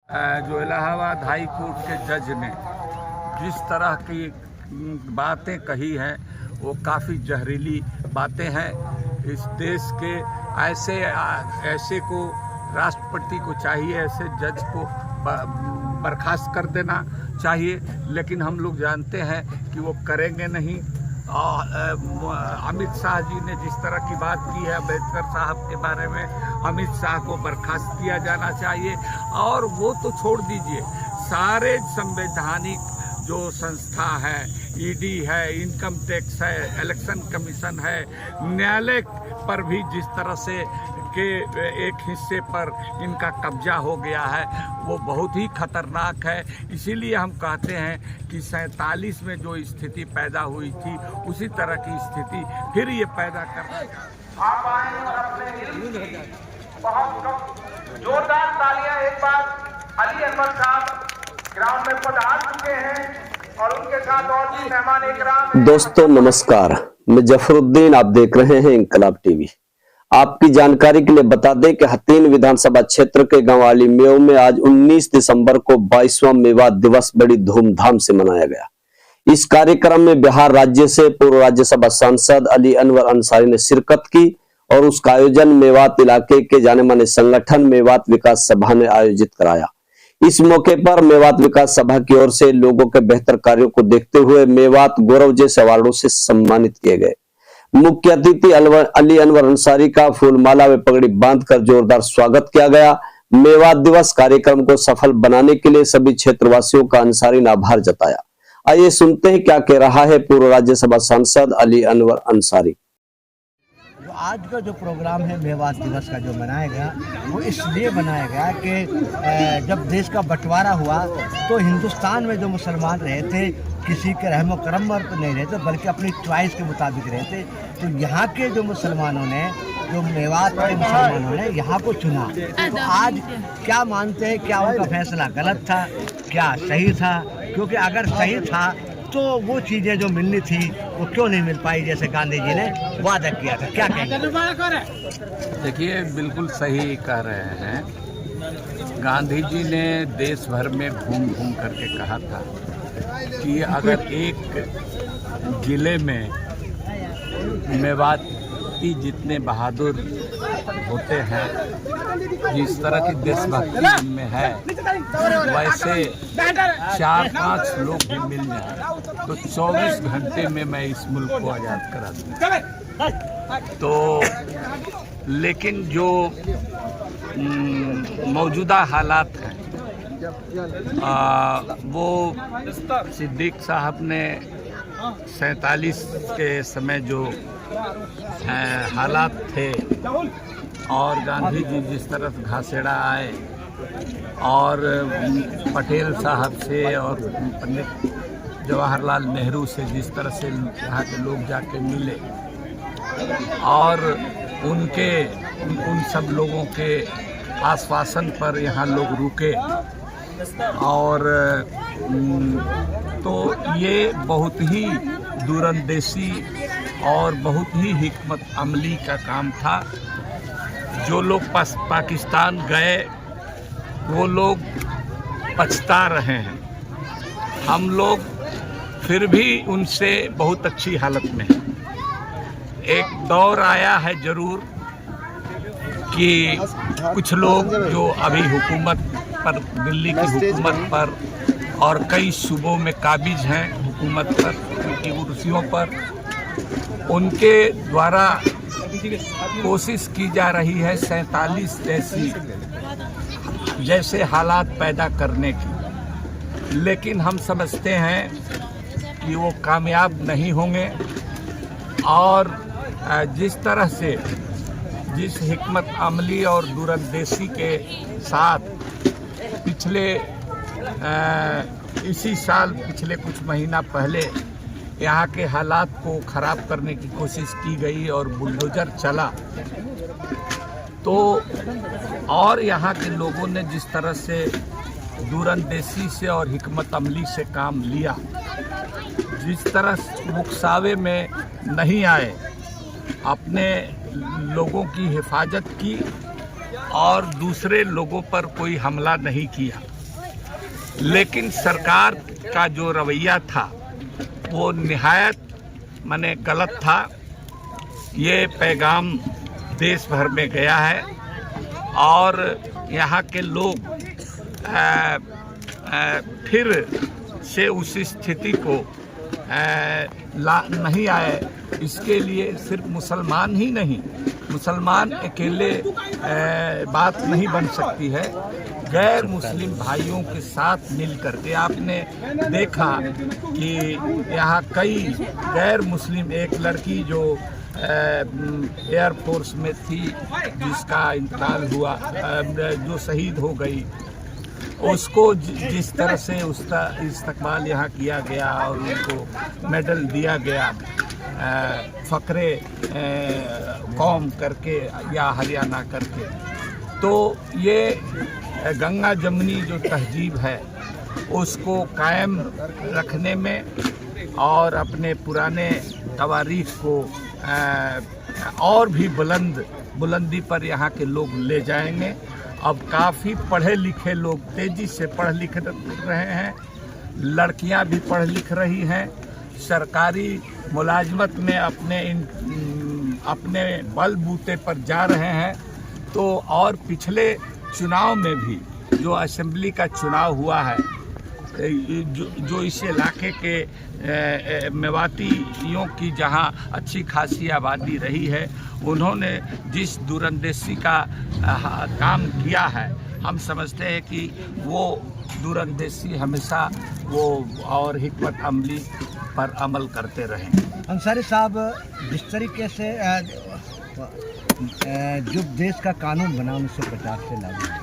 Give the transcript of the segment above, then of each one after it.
जो Allahabad high court के जज ने जिस तरह की बातें कही हैं वो काफ़ी जहरीली बातें हैं। इस देश के ऐसे को राष्ट्रपति को चाहिए, ऐसे जज को बर्खास्त कर देना चाहिए, लेकिन हम लोग जानते हैं कि वो करेंगे नहीं। अमित शाह जी ने जिस तरह की बात की है अम्बेडकर साहब के बारे में, अमित शाह को बर्खास्त किया जाना चाहिए। और वो तो छोड़ दीजिए, सारे संवैधानिक जो संस्था है, ईडी है, इनकम टैक्स है, इलेक्शन कमीशन है, न्यायालय पर भी जिस तरह से के एक हिस्से पर इनका कब्जा हो गया है वो बहुत ही खतरनाक है। इसीलिए हम कहते हैं कि 47 में जो स्थिति पैदा हुई थी उसी तरह की स्थिति फिर ये पैदा करना चाहिए। आप आए और अपने बहुत जोरदार तालियां एक बार अली अनवर साहब ग्राउंड में पधार चुके हैं और उनके साथ और भी मेहमान इकराम। दोस्तों नमस्कार, मैं जफरुद्दीन, आप देख रहे हैं इनकलाब टीवी। आपकी जानकारी के लिए बता दें कि हथीन विधानसभा क्षेत्र के गांव आली मेव में आज 19 दिसंबर को 22वां मेवात दिवस बड़ी धूमधाम से मनाया गया। इस कार्यक्रम में बिहार राज्य से पूर्व राज्यसभा सांसद अली अनवर अंसारी ने शिरकत की और उसका आयोजन मेवात इलाके के जाने माने संगठन मेवात विकास सभा ने आयोजित कराया। इस मौके पर मेवात विकास सभा की ओर से लोगों के बेहतर कार्यों को देखते हुए मेवात गौरव जैसे अवार्डों से सम्मानित किए गए। मुख्य अतिथि अली अनवर अंसारी का फूलमाला व पगड़ी बांधकर जोरदार स्वागत किया गया। मेवात दिवस कार्यक्रम को सफल बनाने के लिए सभी क्षेत्रवासियों का अंसारी ने आभार जताया। आइए सुनते हैं क्या कह रहा है पूर्व राज्यसभा सांसद अली अनवर अंसारी। आज का जो प्रोग्राम है मेवात दिवस का जो मनाया गया वो इसलिए बनाया गया कि जब देश का बंटवारा हुआ तो हिंदुस्तान में जो मुसलमान रहे थे किसी के रहमो करम पर नहीं रहते बल्कि अपनी चॉइस के मुताबिक रहते। तो यहाँ के जो मुसलमानों ने, जो मेवात के मुसलमानों ने यहाँ को चुना, तो आज क्या मानते हैं, क्या उनका फैसला गलत था, क्या सही था? क्योंकि अगर सही था तो वो चीज़ें जो मिलनी थी वो क्यों नहीं मिल पाई, जैसे गांधी जी ने वादा किया था। क्या कहेंगे? देखिए, बिल्कुल सही कह रहे हैं। गांधी जी ने देश भर में घूम घूम करके कहा था कि अगर एक जिले में मेवाती जितने बहादुर होते हैं, जिस तरह की देशभक्ति उनमें है, वैसे 4-5 लोग भी मिल जाए तो 24 घंटे में मैं इस मुल्क को आज़ाद करा दूँ। तो लेकिन जो मौजूदा हालात हैं वो सिद्दीक साहब ने 47 के समय जो हालात थे और गांधी जी जिस तरफ घासेड़ा आए और पटेल साहब से और पंडित जवाहरलाल नेहरू से जिस तरह से यहाँ के लोग जाके मिले और उन सब लोगों के आश्वासन पर यहाँ लोग रुके, और तो ये बहुत ही दूरंदेशी और बहुत ही हिकमत अमली का काम था। जो लोग पाकिस्तान गए वो लोग पछता रहे हैं, हम लोग फिर भी उनसे बहुत अच्छी हालत में हैं। एक दौर आया है जरूर कि कुछ लोग जो अभी हुकूमत पर, दिल्ली की हुकूमत पर और कई सूबों में काबिज हैं हुकूमत पर, उनकी कुर्सियों पर, उनके द्वारा कोशिश की जा रही है 47 जैसे हालात पैदा करने की, लेकिन हम समझते हैं कि वो कामयाब नहीं होंगे। और जिस तरह से, जिस हिकमत अमली और दूरंदेशी के साथ इसी साल पिछले कुछ महीना पहले यहाँ के हालात को ख़राब करने की कोशिश की गई और बुलडोजर चला, तो और यहाँ के लोगों ने जिस तरह से दूरंदेशी से और हिकमत अमली से काम लिया, जिस तरह मुकसावे में नहीं आए, अपने लोगों की हिफाजत की और दूसरे लोगों पर कोई हमला नहीं किया, लेकिन सरकार का जो रवैया था वो निहायत माने गलत था। ये पैगाम देश भर में गया है और यहाँ के लोग फिर से उस स्थिति को नहीं आए, इसके लिए सिर्फ मुसलमान ही नहीं, मुसलमान अकेले बात नहीं बन सकती है। गैर मुस्लिम भाइयों के साथ मिल करके आपने देखा कि यहाँ कई गैर मुस्लिम, एक लड़की जो एयरफोर्स में थी जिसका इंतकाल हुआ, जो शहीद हो गई, उसको जिस तरह से उसका इस्तकबाल यहाँ किया गया और उनको मेडल दिया गया फ़ख्रे कौम करके या हरियाणा करके, तो ये गंगा जमुनी जो तहजीब है उसको कायम रखने में और अपने पुराने तवारीख को और भी बुलंदी पर यहाँ के लोग ले जाएंगे। अब काफ़ी पढ़े लिखे लोग तेज़ी से पढ़ लिख रहे हैं, लड़कियां भी पढ़ लिख रही हैं, सरकारी मुलाजमत में अपने बलबूते पर जा रहे हैं। तो और पिछले चुनाव में भी जो असेंबली का चुनाव हुआ है, जो इस इलाके के मेवातियों की जहां अच्छी खासी आबादी रही है, उन्होंने जिस दूरंदेशी का काम किया है, हम समझते हैं कि वो दूरंदेशी हमेशा वो और हिकमत अमली पर अमल करते रहें। अंसारी साहब, जिस तरीके से जो देश का कानून बना 1950 से लागू है,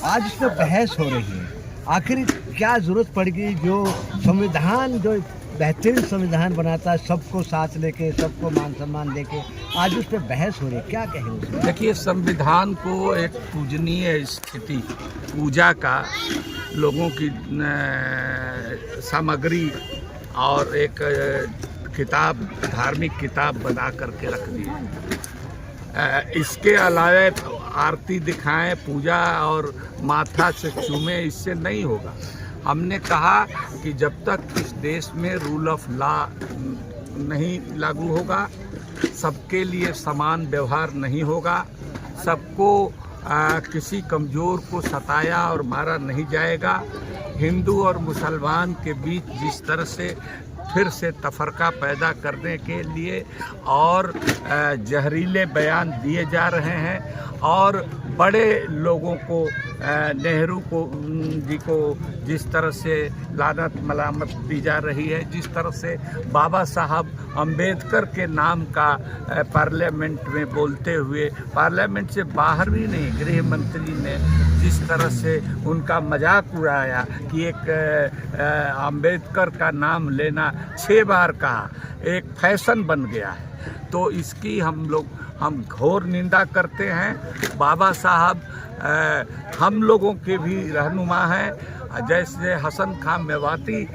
आज इस पर बहस हो रही है, आखिर क्या ज़रूरत पड़ेगी? जो संविधान, जो बेहतरीन संविधान बनाता है, सबको साथ लेके, सबको मान सम्मान देके, आज उस पर बहस हो रही है, क्या कहेंगे? देखिए, संविधान को एक पूजनीय स्थिति, पूजा का, लोगों की सामग्री और एक किताब, धार्मिक किताब बना करके रख दी। इसके अलावा आरती दिखाएं, पूजा और माथा से चूमे, इससे नहीं होगा। हमने कहा कि जब तक इस देश में रूल ऑफ लॉ नहीं लागू होगा, सबके लिए समान व्यवहार नहीं होगा, सबको किसी कमज़ोर को सताया और मारा नहीं जाएगा, हिंदू और मुसलमान के बीच जिस तरह से फिर से तफरका पैदा करने के लिए और जहरीले बयान दिए जा रहे हैं और बड़े लोगों को, नेहरू जी को जिस तरह से लानत मलामत दी जा रही है, जिस तरह से बाबा साहब अंबेडकर के नाम का पार्लियामेंट में बोलते हुए, पार्लियामेंट से बाहर भी नहीं, गृह मंत्री ने जिस तरह से उनका मजाक उड़ाया कि एक अंबेडकर का नाम लेना 6 बार कहा, एक फैशन बन गया है। तो इसकी हम घोर निंदा करते हैं। बाबा साहब हम लोगों के भी रहनुमा हैं, जैसे हसन खां मेवाती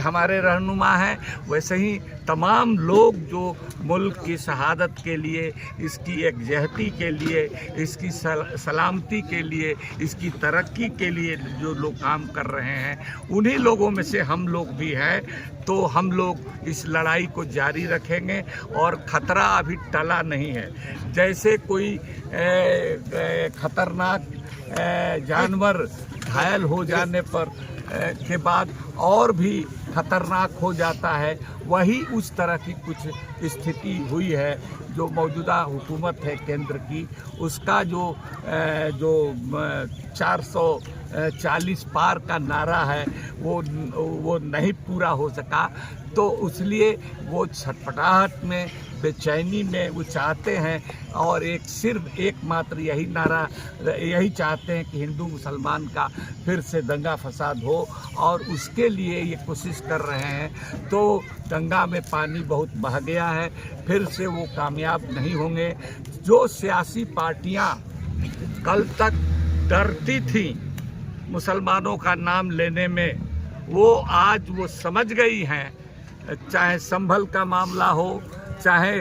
हमारे रहनुमा हैं, वैसे ही तमाम लोग जो मुल्क की शहादत के लिए, इसकी एकजहती के लिए, इसकी सलामती के लिए, इसकी तरक्की के लिए जो लोग काम कर रहे हैं, उन्हीं लोगों में से हम लोग भी हैं। तो हम लोग इस लड़ाई को जारी रखेंगे और ख़तरा अभी टला नहीं है। जैसे कोई खतरनाक जानवर घायल हो जाने पर के बाद और भी खतरनाक हो जाता है, वही उस तरह की कुछ स्थिति हुई है। जो मौजूदा हुकूमत है केंद्र की, उसका जो 440 पार का नारा है वो नहीं पूरा हो सका, तो इसलिए वो छटपटाहट में, बेचैनी में वो चाहते हैं और सिर्फ एकमात्र यही नारा, यही चाहते हैं कि हिंदू मुसलमान का फिर से दंगा फसाद हो और उसके लिए ये कोशिश कर रहे हैं। तो गंगा में पानी बहुत बह गया है, फिर से वो कामयाब नहीं होंगे। जो सियासी पार्टियां कल तक डरती थी मुसलमानों का नाम लेने में, वो आज वो समझ गई हैं, चाहे संभल का मामला हो, चाहे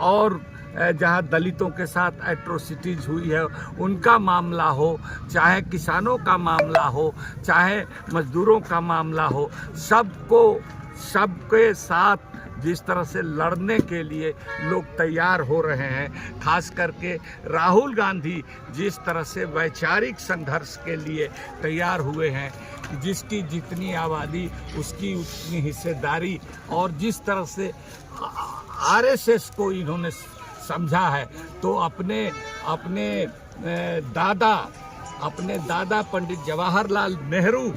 और जहां दलितों के साथ एट्रोसिटीज हुई है उनका मामला हो, चाहे किसानों का मामला हो, चाहे मजदूरों का मामला हो, सबके साथ जिस तरह से लड़ने के लिए लोग तैयार हो रहे हैं, खास करके राहुल गांधी जिस तरह से वैचारिक संघर्ष के लिए तैयार हुए हैं, जिसकी जितनी आबादी उसकी उतनी हिस्सेदारी, और जिस तरह से आरएसएस को इन्होंने समझा है, तो अपने दादा पंडित जवाहरलाल नेहरू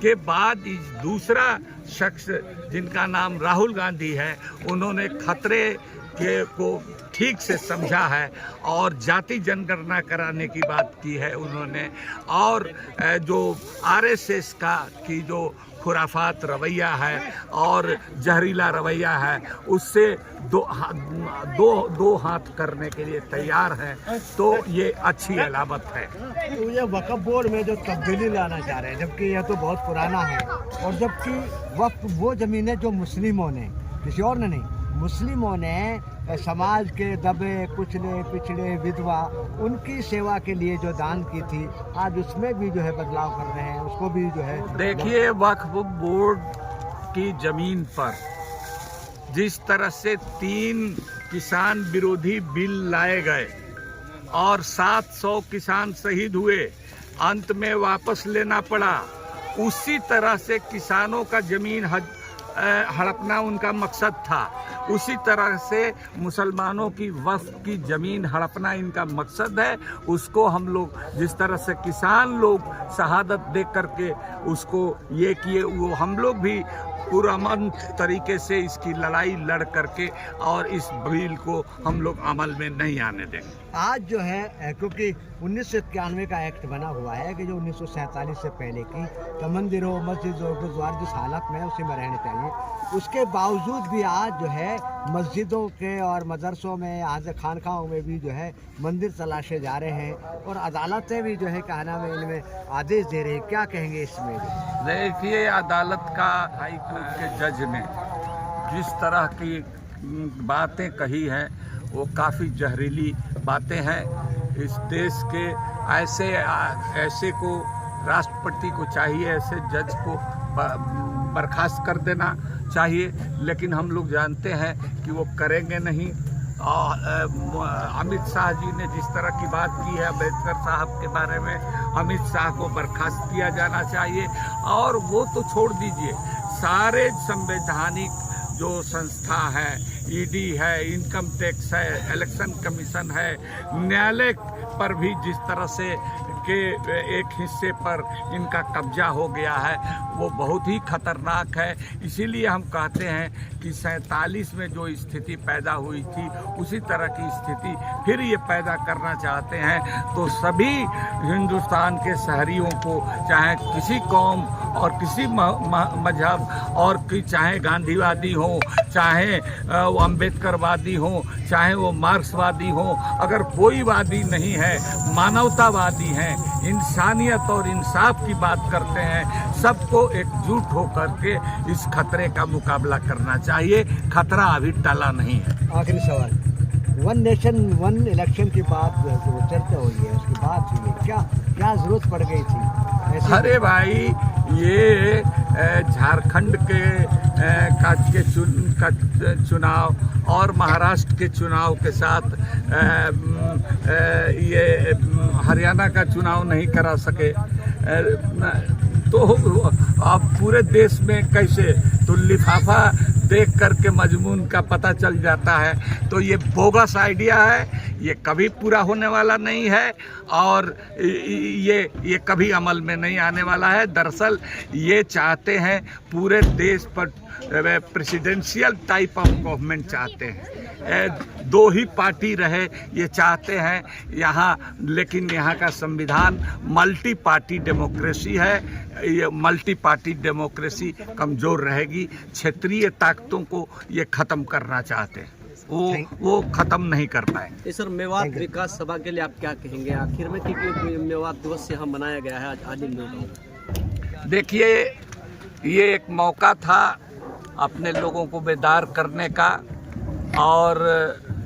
के बाद इस दूसरा शख्स जिनका नाम राहुल गांधी है, उन्होंने खतरे को ठीक से समझा है और जाति जनगणना कराने की बात की है उन्होंने। और जो आरएसएस की जो खुराफात रवैया है और जहरीला रवैया है, उससे दो हाथ करने के लिए तैयार है, तो ये अच्छी अलामत है। तो ये वक्फ बोर्ड में जो तब्दीली लाना चाह रहे हैं, जबकि यह तो बहुत पुराना है, और जबकि वक्फ वो ज़मीनें जो मुस्लिमों ने, किसी और ने नहीं, मुस्लिमों ने समाज के दबे कुचले पिछड़े विधवा उनकी सेवा के लिए जो दान की थी, आज उसमें भी जो है बदलाव कर रहे हैं, उसको भी जो है। देखिए, वक्फ बोर्ड की जमीन पर जिस तरह से 3 किसान विरोधी बिल लाए गए और 700 किसान शहीद हुए, अंत में वापस लेना पड़ा, उसी तरह से किसानों का जमीन हड़पना उनका मकसद था। उसी तरह से मुसलमानों की वक्फ की ज़मीन हड़पना इनका मकसद है। उसको हम लोग जिस तरह से किसान लोग शहादत दे करके उसको ये किए, वो हम लोग भी पुरअमन तरीके से इसकी लड़ाई लड़ करके और इस बिल को हम लोग अमल में नहीं आने देंगे। आज जो है, क्योंकि 1991 का एक्ट बना हुआ है कि जो 1947 से पहले की तो मंदिरों, मस्जिद और गुरुद्वारा जिस हालत में उसी में रहने चाहिए, उसके बावजूद भी आज जो है मस्जिदों के और मदरसों में, आज खानखाहों में भी जो है मंदिर तलाशे जा रहे हैं, और अदालतें भी जो है कहना में इनमें आदेश दे रही है। क्या कहेंगे इसमें? देखिए, अदालत का, हाई कोर्ट के जज ने जिस तरह की बातें कही हैं, वो काफ़ी जहरीली बातें हैं। इस देश के ऐसे को राष्ट्रपति को चाहिए, ऐसे जज को बर्खास्त कर देना चाहिए, लेकिन हम लोग जानते हैं कि वो करेंगे नहीं। अमित शाह जी ने जिस तरह की बात की है अम्बेडकर साहब के बारे में, अमित शाह को बर्खास्त किया जाना चाहिए। और वो तो छोड़ दीजिए, सारे संवैधानिक जो संस्था है, ईडी है, इनकम टैक्स है, इलेक्शन कमीशन है, न्यायालय पर भी जिस तरह से के एक हिस्से पर इनका कब्जा हो गया है, वो बहुत ही खतरनाक है। इसीलिए हम कहते हैं कि 47 में जो स्थिति पैदा हुई थी, उसी तरह की स्थिति फिर ये पैदा करना चाहते हैं। तो सभी हिंदुस्तान के शहरियों को, चाहे किसी कौम और किसी मजहब और चाहे गांधीवादी हो, चाहे वो अम्बेडकरवादी हो, चाहे वो मार्क्सवादी हो, अगर कोई वादी नहीं है, मानवतावादी हैं, इंसानियत और इंसाफ की बात करते हैं, सबको एकजुट होकर के इस खतरे का मुकाबला करना चाहिए। खतरा अभी टला नहीं है। आखिरी सवाल, 1 नेशन 1 इलेक्शन की बात जो चर्चा हुई है, उसकी बात हुई है, क्या जरूरत पड़ गई थी? अरे भाई, ये झारखंड के चुनाव और महाराष्ट्र के चुनाव के साथ ये हरियाणा का चुनाव नहीं करा सके, तो अब पूरे देश में कैसे? तो लिफाफा देख करके मजमून का पता चल जाता है। तो ये बोगस आइडिया है, ये कभी पूरा होने वाला नहीं है और ये कभी अमल में नहीं आने वाला है। दरअसल ये चाहते हैं पूरे देश पर प्रेसिडेंशियल टाइप ऑफ गवर्नमेंट चाहते हैं, 2 ही पार्टी रहे ये चाहते हैं यहाँ। लेकिन यहाँ का संविधान मल्टी पार्टी डेमोक्रेसी है, ये मल्टी पार्टी डेमोक्रेसी कमज़ोर रहेगी। क्षेत्रीय ताकतों को ये ख़त्म करना चाहते हैं, वो ख़त्म नहीं कर पाए। सर, मेवात विकास सभा के लिए आप क्या कहेंगे आखिर में, क्योंकि मेवात दिवस यहाँ मनाया गया है आज इन लोगों? देखिए, ये एक मौका था अपने लोगों को बेदार करने का, और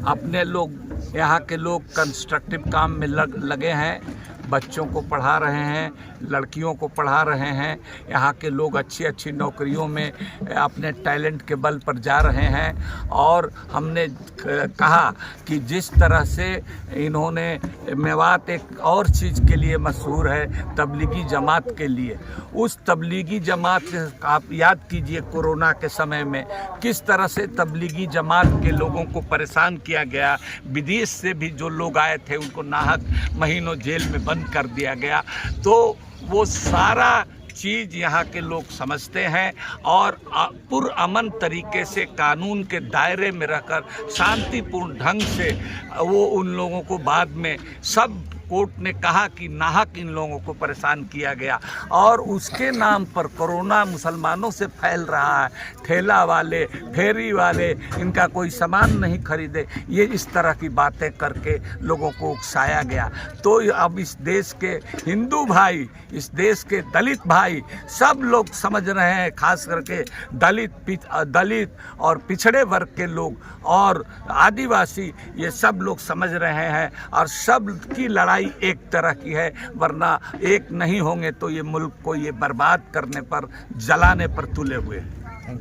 अपने लोग यहाँ के लोग कंस्ट्रक्टिव काम में लगे हैं, बच्चों को पढ़ा रहे हैं, लड़कियों को पढ़ा रहे हैं। यहाँ के लोग अच्छी अच्छी नौकरियों में अपने टैलेंट के बल पर जा रहे हैं। और हमने कहा कि जिस तरह से इन्होंने मेवात एक और चीज़ के लिए मशहूर है, तबलीगी जमात के लिए। उस तबलीगी जमात आप याद कीजिए कोरोना के समय में किस तरह से तबलीगी जमात के लोगों को परेशान किया गया। विदेश से भी जो लोग आए थे उनको नाहक महीनों जेल में बंद कर दिया गया। तो वो सारा चीज़ यहाँ के लोग समझते हैं और पुरअमन तरीके से कानून के दायरे में रहकर शांतिपूर्ण ढंग से वो उन लोगों को बाद में सब कोर्ट ने कहा कि नाहक इन लोगों को परेशान किया गया और उसके नाम पर कोरोना मुसलमानों से फैल रहा है। ठेला वाले, फेरी वाले इनका कोई सामान नहीं खरीदे, ये इस तरह की बातें करके लोगों को उकसाया गया। तो अब इस देश के हिंदू भाई, इस देश के दलित भाई सब लोग समझ रहे हैं, खास करके दलित और पिछड़े वर्ग के लोग और आदिवासी, ये सब लोग समझ रहे हैं और सब की लड़ाई एक तरह की है। वरना एक नहीं होंगे तो ये मुल्क को ये बर्बाद करने पर, जलाने पर तुले हुए हैं।